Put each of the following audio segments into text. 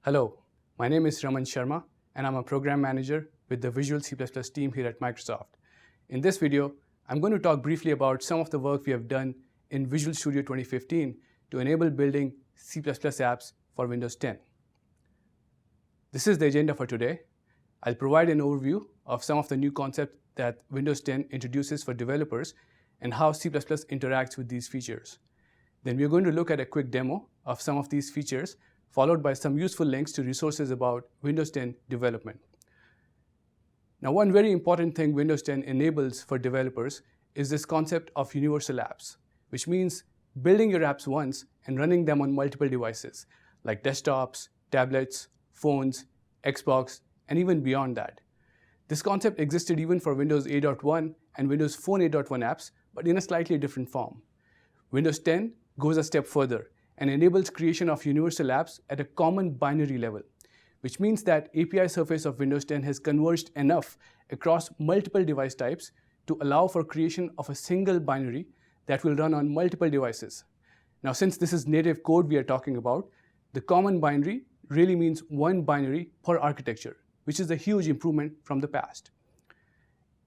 Hello, my name is Raman Sharma and I'm a program manager with the Visual C++ team here at Microsoft. In this video, I'm going to talk briefly about some of the work we have done in Visual Studio 2015 to enable building C++ apps for Windows 10. This is the agenda for today. I'll provide an overview of some of the new concepts that Windows 10 introduces for developers and how C++ interacts with these features. Then we're going to look at a quick demo of some of these features, followed by some useful links to resources about Windows 10 development. Now, one very important thing Windows 10 enables for developers is this concept of universal apps, which means building your apps once and running them on multiple devices, like desktops, tablets, phones, Xbox, and even beyond that. This concept existed even for Windows 8.1 and Windows Phone 8.1 apps, but in a slightly different form. Windows 10 goes a step further and enables creation of universal apps at a common binary level, which means that API surface of Windows 10 has converged enough across multiple device types to allow for creation of a single binary that will run on multiple devices. Now, since this is native code we are talking about, the common binary really means one binary per architecture, which is a huge improvement from the past.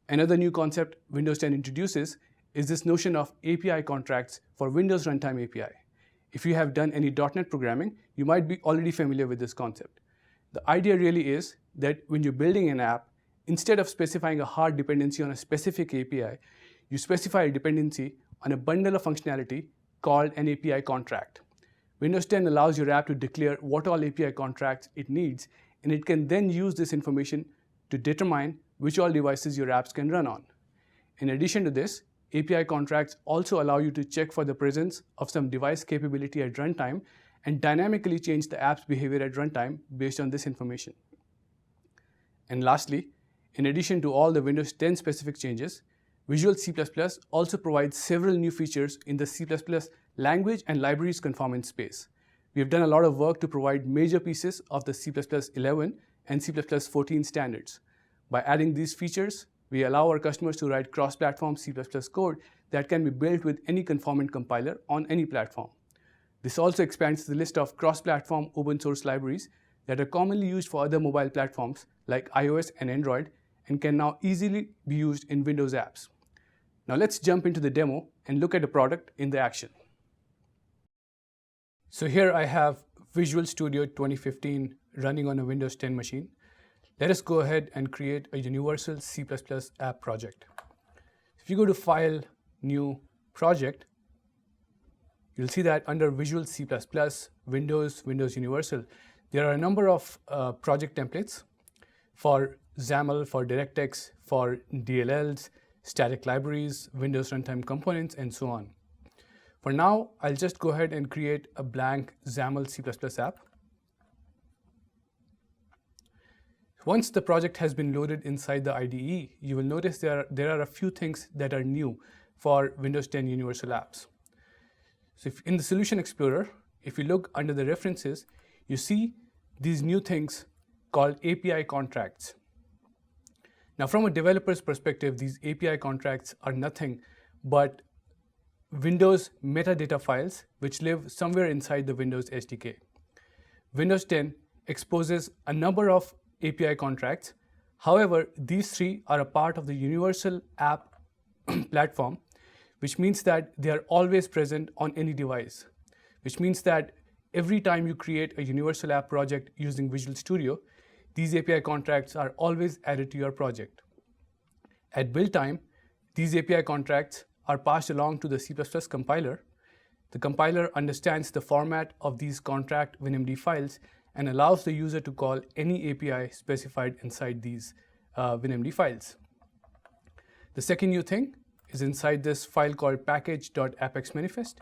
Another new concept Windows 10 introduces is this notion of API contracts for Windows Runtime API. If you have done any .NET programming, you might be already familiar with this concept. The idea really is that when you're building an app, instead of specifying a hard dependency on a specific API, you specify a dependency on a bundle of functionality called an API contract. Windows 10 allows your app to declare what all API contracts it needs, and it can then use this information to determine which all devices your apps can run on. In addition to this, API contracts also allow you to check for the presence of some device capability at runtime and dynamically change the app's behavior at runtime based on this information. And lastly, in addition to all the Windows 10 specific changes, Visual C++ also provides several new features in the C++ language and libraries conformance space. We have done a lot of work to provide major pieces of the C++11 and C++14 standards. By adding these features, we allow our customers to write cross-platform C++ code that can be built with any conformant compiler on any platform. This also expands the list of cross-platform open source libraries that are commonly used for other mobile platforms like iOS and Android and can now easily be used in Windows apps. Now let's jump into the demo and look at the product in the action. So here I have Visual Studio 2015 running on a Windows 10 machine. Let us go ahead and create a universal C++ app project. If you go to File, New, Project, you'll see that under Visual C++, Windows Universal, there are a number of project templates for XAML, for DirectX, for DLLs, static libraries, Windows Runtime Components, and so on. For now, I'll just go ahead and create a blank XAML C++ app. Once the project has been loaded inside the IDE, you will notice there are a few things that are new for Windows 10 Universal Apps. So in the Solution Explorer, if you look under the references, you see these new things called API contracts. Now, from a developer's perspective, these API contracts are nothing but Windows metadata files which live somewhere inside the Windows SDK. Windows 10 exposes a number of API contracts. However, these three are a part of the Universal App platform, which means that they are always present on any device, which means that every time you create a Universal App project using Visual Studio, these API contracts are always added to your project. At build time, these API contracts are passed along to the C++ compiler. The compiler understands the format of these contract WinMD files and allows the user to call any API specified inside these WinMD files. The second new thing is inside this file called package.apexmanifest.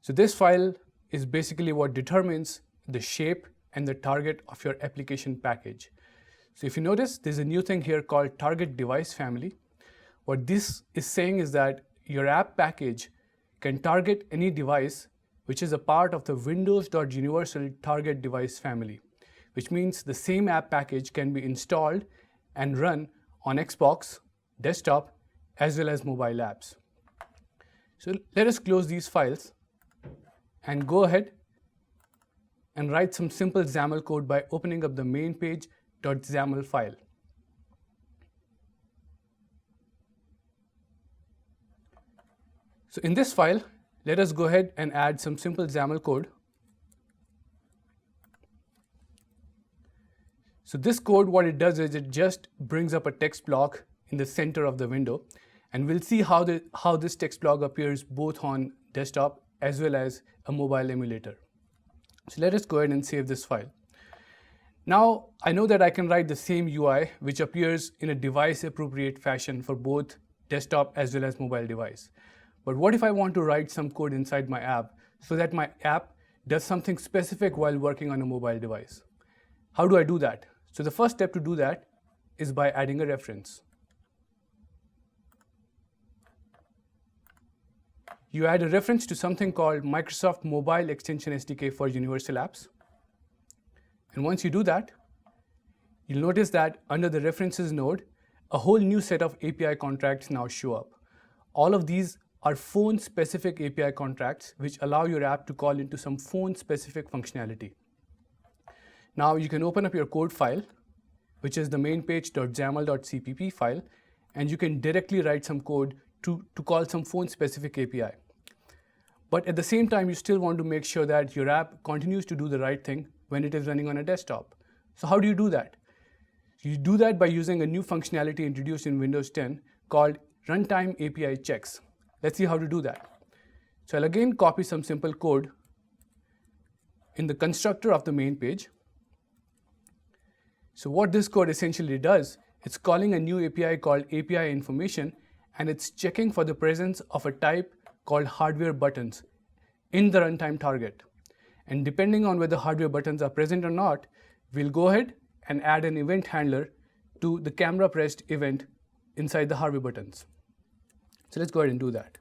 So this file is basically what determines the shape and the target of your application package. So if you notice, there's a new thing here called target device family. What this is saying is that your app package can target any device which is a part of the Windows.Universal target device family, which means the same app package can be installed and run on Xbox, desktop, as well as mobile apps. So let us close these files and go ahead and write some simple XAML code by opening up the main page.xaml file. So in this file, let us go ahead and add some simple XAML code. So this code, what it does is it just brings up a text block in the center of the window, and we'll see how this text block appears both on desktop as well as a mobile emulator. So let us go ahead and save this file. Now I know that I can write the same UI which appears in a device appropriate fashion for both desktop as well as mobile device. But what if I want to write some code inside my app so that my app does something specific while working on a mobile device? How do I do that? So the first step to do that is by adding a reference. You add a reference to something called Microsoft Mobile Extension SDK for Universal Apps. And once you do that, you'll notice that under the References node, a whole new set of API contracts now show up. All of these are phone-specific API contracts which allow your app to call into some phone-specific functionality. Now you can open up your code file, which is the main page.xaml.cpp file, and you can directly write some code to call some phone-specific API. But at the same time, you still want to make sure that your app continues to do the right thing when it is running on a desktop. So how do you do that? You do that by using a new functionality introduced in Windows 10 called Runtime API Checks. Let's see how to do that. So I'll again copy some simple code in the constructor of the main page. So what this code essentially does, it's calling a new API called API information, and it's checking for the presence of a type called hardware buttons in the runtime target. And depending on whether hardware buttons are present or not, we'll go ahead and add an event handler to the camera pressed event inside the hardware buttons. So let's go ahead and do that.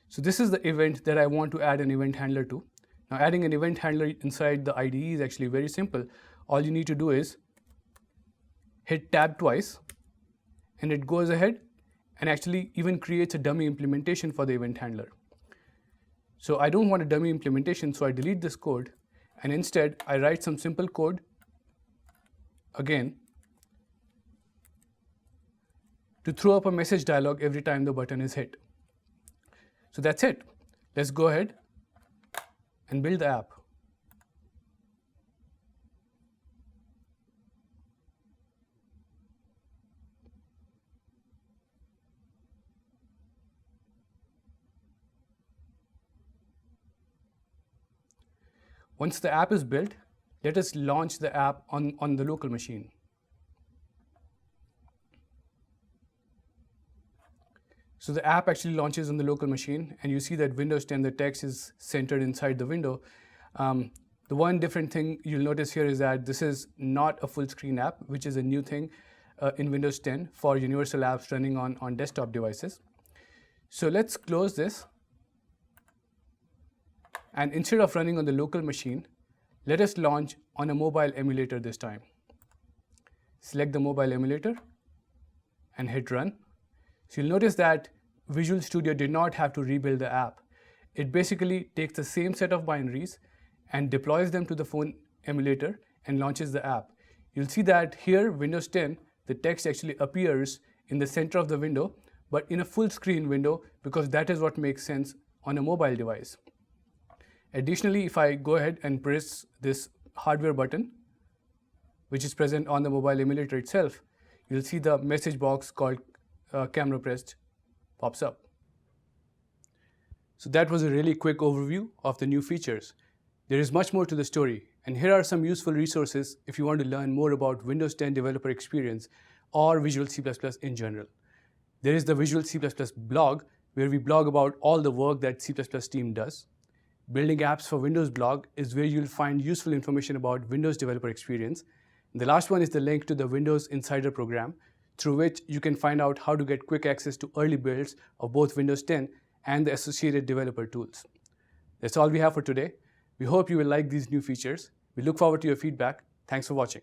So this is the event that I want to add an event handler to. Now adding an event handler inside the IDE is actually very simple. All you need to do is hit tab twice, and it goes ahead and actually even creates a dummy implementation for the event handler. So I don't want a dummy implementation, so I delete this code, and instead I write some simple code again to throw up a message dialog every time the button is hit. So that's it. Let's go ahead and build the app. Once the app is built, let us launch the app on the local machine. So the app actually launches on the local machine, and you see that Windows 10, the text is centered inside the window. The one different thing you'll notice here is that this is not a full screen app, which is a new thing in Windows 10 for universal apps running on desktop devices. So let's close this. And instead of running on the local machine, let us launch on a mobile emulator this time. Select the mobile emulator and hit run. So you'll notice that Visual Studio did not have to rebuild the app. It basically takes the same set of binaries and deploys them to the phone emulator and launches the app. You'll see that here, Windows 10, the text actually appears in the center of the window, but in a full screen window, because that is what makes sense on a mobile device. Additionally, if I go ahead and press this hardware button, which is present on the mobile emulator itself, you'll see the message box called camera pressed pops up. So that was a really quick overview of the new features. There is much more to the story, and here are some useful resources if you want to learn more about Windows 10 developer experience or Visual C++ in general. There is the Visual C++ blog, where we blog about all the work that C++ team does. Building Apps for Windows blog is where you'll find useful information about Windows developer experience. And the last one is the link to the Windows Insider program, through which you can find out how to get quick access to early builds of both Windows 10 and the associated developer tools. That's all we have for today. We hope you will like these new features. We look forward to your feedback. Thanks for watching.